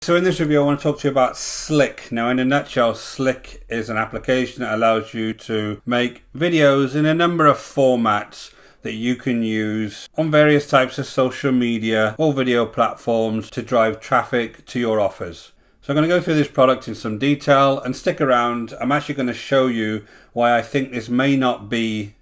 So in this review I want to talk to you about Slick. Now in a nutshell, Slick is an application that allows you to make videos in a number of formats that you can use on various types of social media or video platforms to drive traffic to your offers. So I'm going to go through this product in some detail and stick around. I'm actually going to show you why I think this may not be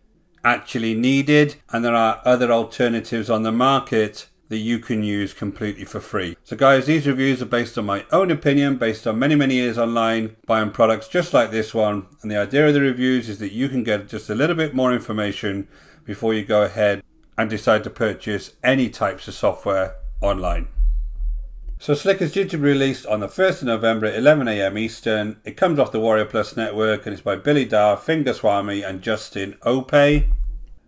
actually needed and there are other alternatives on the market that you can use completely for free. So guys, these reviews are based on my own opinion, based on many years online buying products just like this one. And the idea of the reviews is that you can get just a little bit more information before you go ahead and decide to purchase any types of software online. So Slick is due to be released on the 1st of November at 11 AM Eastern. It comes off the Warrior Plus network and it's by Billy Dar, Fingerswamy and Justin Opay.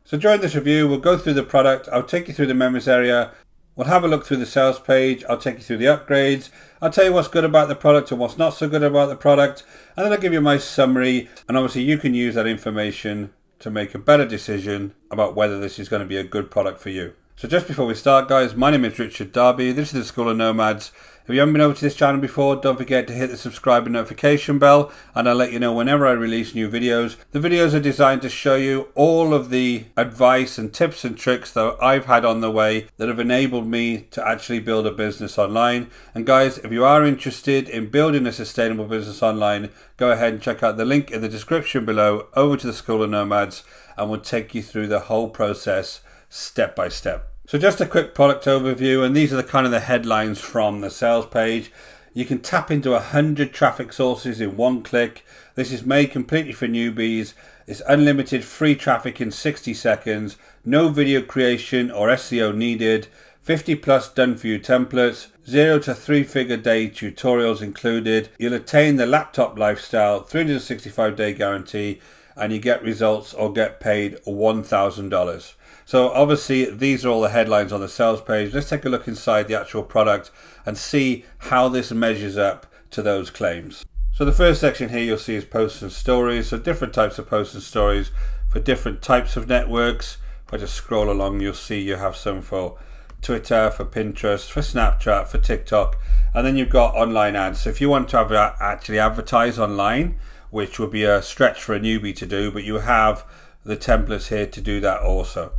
So during this review, we'll go through the product. I'll take you through the members area. We'll have a look through the sales page. I'll take you through the upgrades. I'll tell you what's good about the product and what's not so good about the product. And then I'll give you my summary. And obviously you can use that information to make a better decision about whether this is going to be a good product for you. So just before we start, guys, my name is Richard Darby. This is the School of Nomads. If you haven't been over to this channel before, don't forget to hit the subscribe and notification bell, and I'll let you know whenever I release new videos. The videos are designed to show you all of the advice and tips and tricks that I've had on the way that have enabled me to actually build a business online. And guys, if you are interested in building a sustainable business online, go ahead and check out the link in the description below over to the School of Nomads, and we'll take you through the whole process step by step. So just a quick product overview, and these are the headlines from the sales page. You can tap into 100 traffic sources in one click. This is made completely for newbies. It's unlimited free traffic in 60 seconds. No video creation or SEO needed. 50 plus done for you templates. 0 to 3-figure day tutorials included. You'll attain the laptop lifestyle, 365-day guarantee, and you get results or get paid $1,000. So obviously these are all the headlines on the sales page. Let's take a look inside the actual product and see how this measures up to those claims. So the first section here you'll see is posts and stories. So different types of posts and stories for different types of networks. If I just scroll along, you'll see you have some for Twitter, for Pinterest, for Snapchat, for TikTok, and then you've got online ads. So if you want to actually advertise online, which would be a stretch for a newbie to do, but you have the templates here to do that also.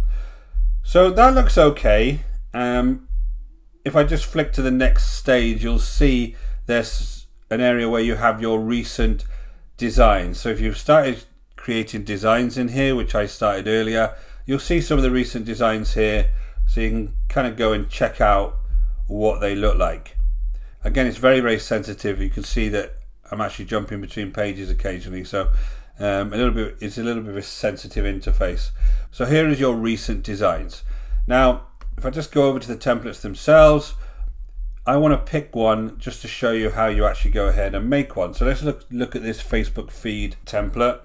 So that looks okay. If I just flick to the next stage, you'll see there's an area where you have your recent designs. So if you've started creating designs in here, which I started earlier, you'll see some of the recent designs here. So you can kind of go and check out what they look like. Again, it's very sensitive. You can see that I'm actually jumping between pages occasionally. So it's a little bit of a sensitive interface. So here is your recent designs. Now, if I just go over to the templates themselves, I want to pick one just to show you how you actually go ahead and make one. So let's look at this Facebook feed template.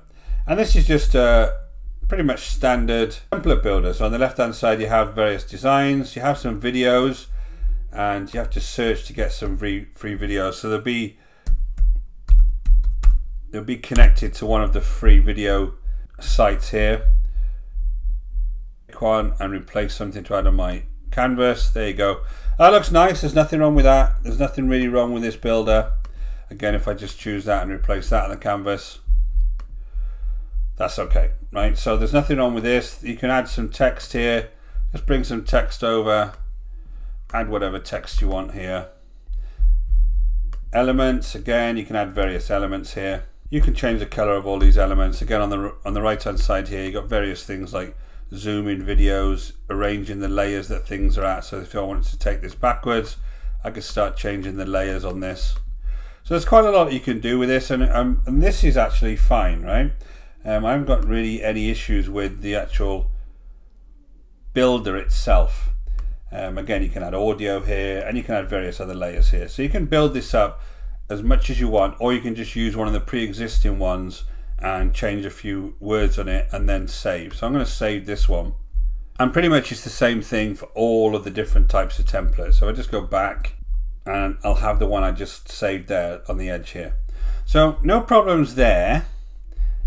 And this is just a pretty much standard template builder. So on the left hand side, you have various designs, you have some videos, and you have to search to get some free videos. So they'll be connected to one of the free video sites here. Pick one and replace something to add on my canvas. There you go. That looks nice. There's nothing wrong with that. There's nothing really wrong with this builder. Again, if I just choose that and replace that on the canvas, that's okay, right? So there's nothing wrong with this. You can add some text here. Just bring some text over. Add whatever text you want here. Elements, again, you can add various elements here. You can change the color of all these elements. Again, on the right hand side here, you've got various things like zoom in videos, arranging the layers that things are at. So if I wanted to take this backwards, I could start changing the layers on this. So there's quite a lot you can do with this, and this is actually fine, right? I haven't got really any issues with the actual builder itself. Again, you can add audio here, and you can add various other layers here. So you can build this up as much as you want, or you can just use one of the pre-existing ones and change a few words on it and then save. So I'm going to save this one, and pretty much it's the same thing for all of the different types of templates. So I just go back and I'll have the one I just saved there on the edge here. So no problems there.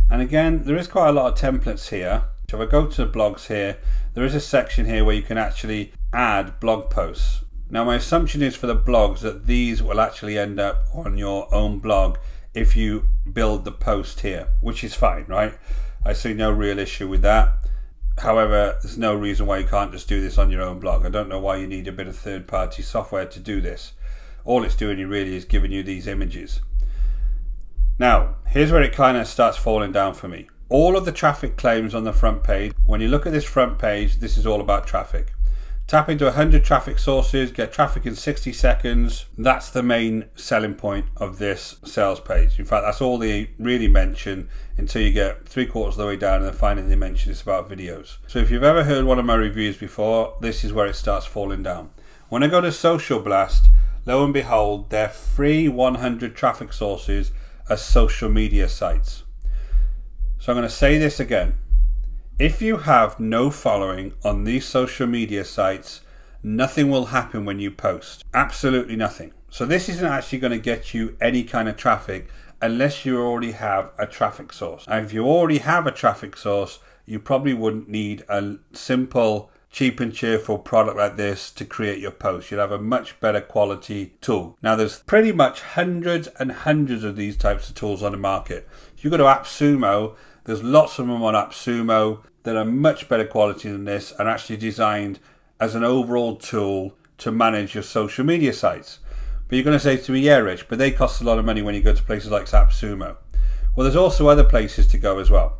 And again, there is quite a lot of templates here. So if I go to blogs here, there is a section here where you can actually add blog posts. Now my assumption is for the blogs that these will actually end up on your own blog if you build the post here, which is fine, right? I see no real issue with that. However, there's no reason why you can't just do this on your own blog. I don't know why you need a bit of third-party software to do this. All it's doing really is giving you these images. Now, here's where it kind of starts falling down for me. All of the traffic claims on the front page, when you look at this front page, this is all about traffic. Tap into 100 traffic sources, get traffic in 60 seconds. That's the main selling point of this sales page. In fact, that's all they really mention until you get 3/4 of the way down and then finally they mention it's about videos. So if you've ever heard one of my reviews before, this is where it starts falling down. When I go to Social Blast, lo and behold, their free 100 traffic sources are social media sites. So I'm going to say this again. If you have no following on these social media sites, nothing will happen when you post. Absolutely nothing. So this isn't actually going to get you any kind of traffic unless you already have a traffic source. And if you already have a traffic source, you probably wouldn't need a simple, cheap and cheerful product like this to create your post. You'd have a much better quality tool. Now there's pretty much hundreds and hundreds of these types of tools on the market. If you go to AppSumo, there's lots of them on AppSumo that are much better quality than this and actually designed as an overall tool to manage your social media sites. But you're going to say to me, yeah, Rich, but they cost a lot of money when you go to places like AppSumo. Well, there's also other places to go as well,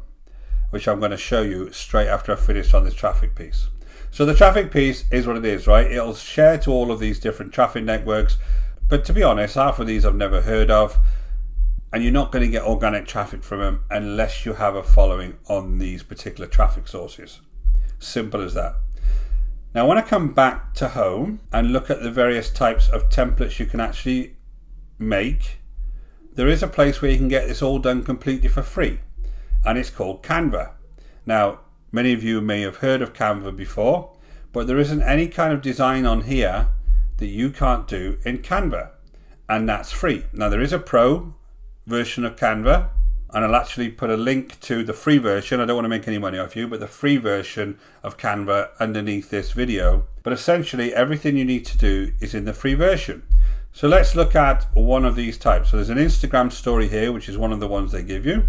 which I'm going to show you straight after I've finished on this traffic piece. So the traffic piece is what it is, right? It'll share to all of these different traffic networks. But to be honest, half of these I've never heard of. And you're not going to get organic traffic from them unless you have a following on these particular traffic sources. Simple as that. Now, when I come back to home and look at the various types of templates you can actually make, there is a place where you can get this all done completely for free. And it's called Canva. Now, many of you may have heard of Canva before, but there isn't any kind of design on here that you can't do in Canva. And that's free. Now, there is a pro version of Canva, and I'll actually put a link to the free version. I don't want to make any money off you, but the free version of Canva underneath this video. But essentially everything you need to do is in the free version. So let's look at one of these types. So there's an Instagram story here, which is one of the ones they give you.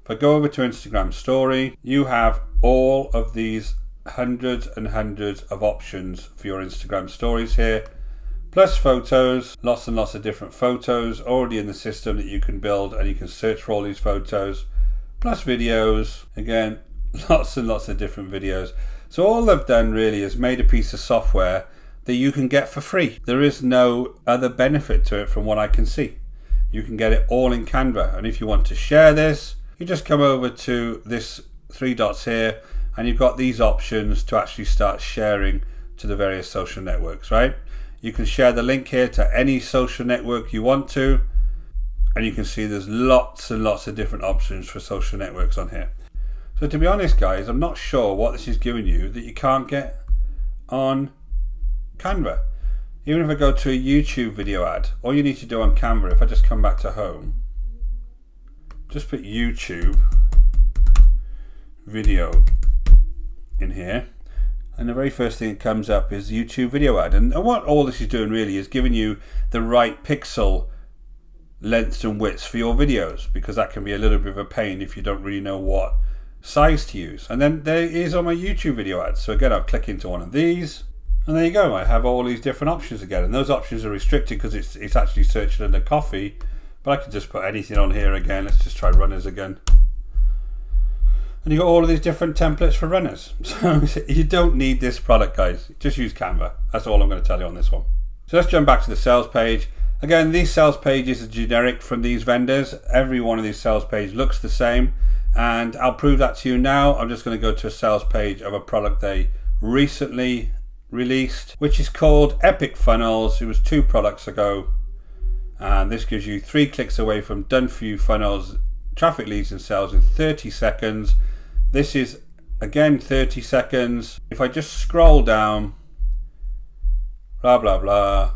If I go over to Instagram story, you have all of these hundreds and hundreds of options for your Instagram stories here. Plus photos, lots and lots of different photos already in the system that you can build, and you can search for all these photos. Plus videos, again, lots and lots of different videos. So all they've done really is made a piece of software that you can get for free. There is no other benefit to it from what I can see. You can get it all in Canva. And if you want to share this, you just come over to this 3 dots here, and you've got these options to actually start sharing to the various social networks, right? You can share the link here to any social network you want to, and you can see there's lots and lots of different options for social networks on here. So to be honest, guys, I'm not sure what this is giving you that you can't get on Canva. Even if I go to a YouTube video ad, all you need to do on Canva, if I just come back to home, just put YouTube video in here. And the very first thing that comes up is YouTube video ad. And what all this is doing really is giving you the right pixel lengths and widths for your videos, because that can be a little bit of a pain if you don't really know what size to use. And then there is on my YouTube video ads. So again, I'll click into one of these, and there you go. I have all these different options again. And those options are restricted because it's actually searching under coffee. But I could just put anything on here again. Let's just try runners again. And you got all of these different templates for runners. So you don't need this product, guys. Just use Canva. That's all I'm going to tell you on this one. So let's jump back to the sales page. Again, these sales pages are generic from these vendors. Every one of these sales pages looks the same. And I'll prove that to you now. I'm just going to go to a sales page of a product they recently released, which is called Epic Funnels. It was 2 products ago. And this gives you 3 clicks away from done for you funnels, traffic, leads and sales in 30 seconds. This is again 30 seconds. If I just scroll down, blah blah blah,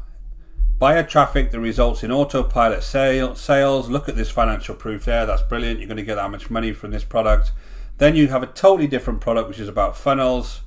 buyer traffic that results in autopilot sales. Look at this financial proof there. That's brilliant. You're going to get that much money from this product. Then you have a totally different product which is about funnels.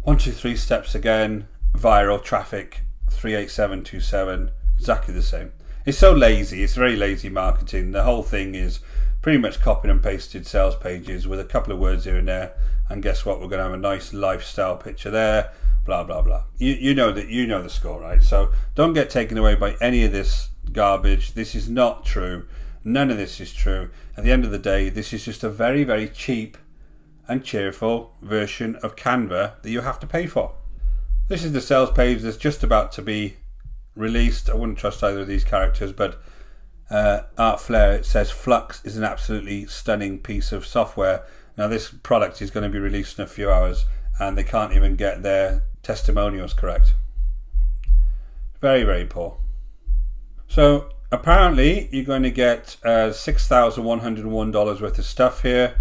1, 2, 3 steps again. viral traffic 38727, exactly the same. It's so lazy, it's very lazy marketing. The whole thing is pretty much copied and pasted sales pages with a couple of words here and there, and guess what, we're going to have a nice lifestyle picture there, blah blah blah. You know the score, right? So don't get taken away by any of this garbage. This is not true. None of this is true. At the end of the day, this is just a very, very cheap and cheerful version of Canva that you have to pay for. This is the sales page that's just about to be released. I wouldn't trust either of these characters, but Art Flair, it says Flux is an absolutely stunning piece of software. Now this product is going to be released in a few hours and they can't even get their testimonials correct. Very, very poor. So apparently you're going to get $6,101 worth of stuff here,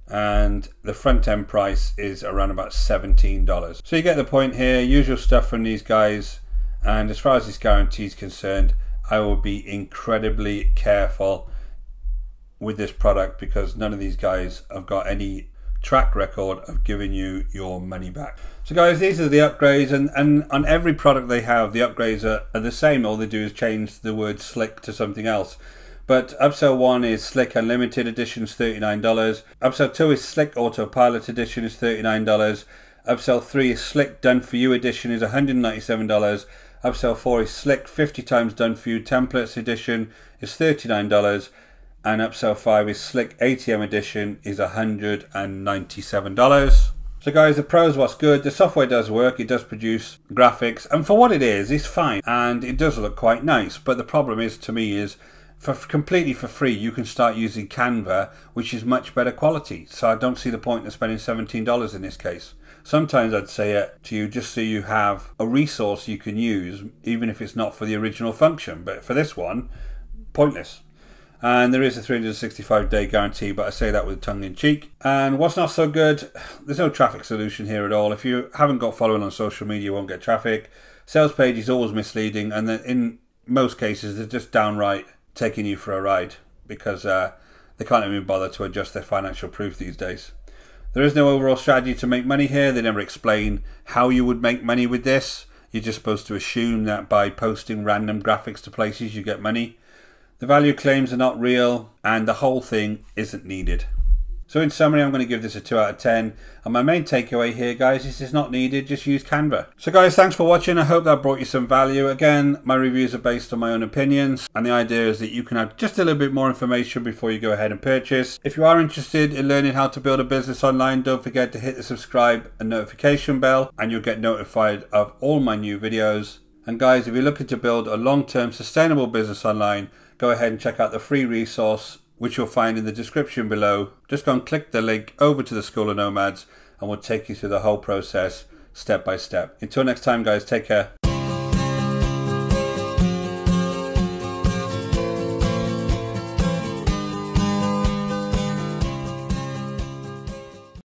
and the front end price is around about $17. So you get the point here, usual stuff from these guys. And as far as this guarantee is concerned, I will be incredibly careful with this product because none of these guys have got any track record of giving you your money back. So guys, these are the upgrades, and on every product they have, the upgrades are the same. All they do is change the word slick to something else. But upsell 1 is Slick Unlimited Edition is $39. Upsell 2 is Slick Autopilot Edition is $39. Upsell 3 is Slick Done For You Edition is $197. Upsell 4 is Slick 50 Times Done For You Templates Edition is $39. And upsell 5 is Slick ATM Edition is $197. So guys, the pros, what's good, the software does work, it does produce graphics, and for what it is, it's fine, and it does look quite nice. But the problem is, to me, is completely for free, you can start using Canva, which is much better quality. So I don't see the point in spending $17 in this case. Sometimes I'd say it to you just so you have a resource you can use, even if it's not for the original function. But for this one, pointless. And there is a 365-day guarantee, but I say that with tongue in cheek. And what's not so good, there's no traffic solution here at all. If you haven't got following on social media, you won't get traffic. Sales page is always misleading, and then in most cases they're just downright taking you for a ride because they can't even bother to adjust their financial proof these days. There is no overall strategy to make money here. They never explain how you would make money with this. You're just supposed to assume that by posting random graphics to places you get money. The value claims are not real, and the whole thing isn't needed. So in summary, I'm going to give this a 2 out of 10. And my main takeaway here, guys, is it's not needed. Just use Canva. So guys, thanks for watching. I hope that brought you some value. Again, my reviews are based on my own opinions. And the idea is that you can have just a little bit more information before you go ahead and purchase. If you are interested in learning how to build a business online, don't forget to hit the subscribe and notification bell, and you'll get notified of all my new videos. And guys, if you're looking to build a long-term sustainable business online, go ahead and check out the free resource, which you'll find in the description below. Just go and click the link over to the School of Nomads, and we'll take you through the whole process step by step. Until next time, guys, take care.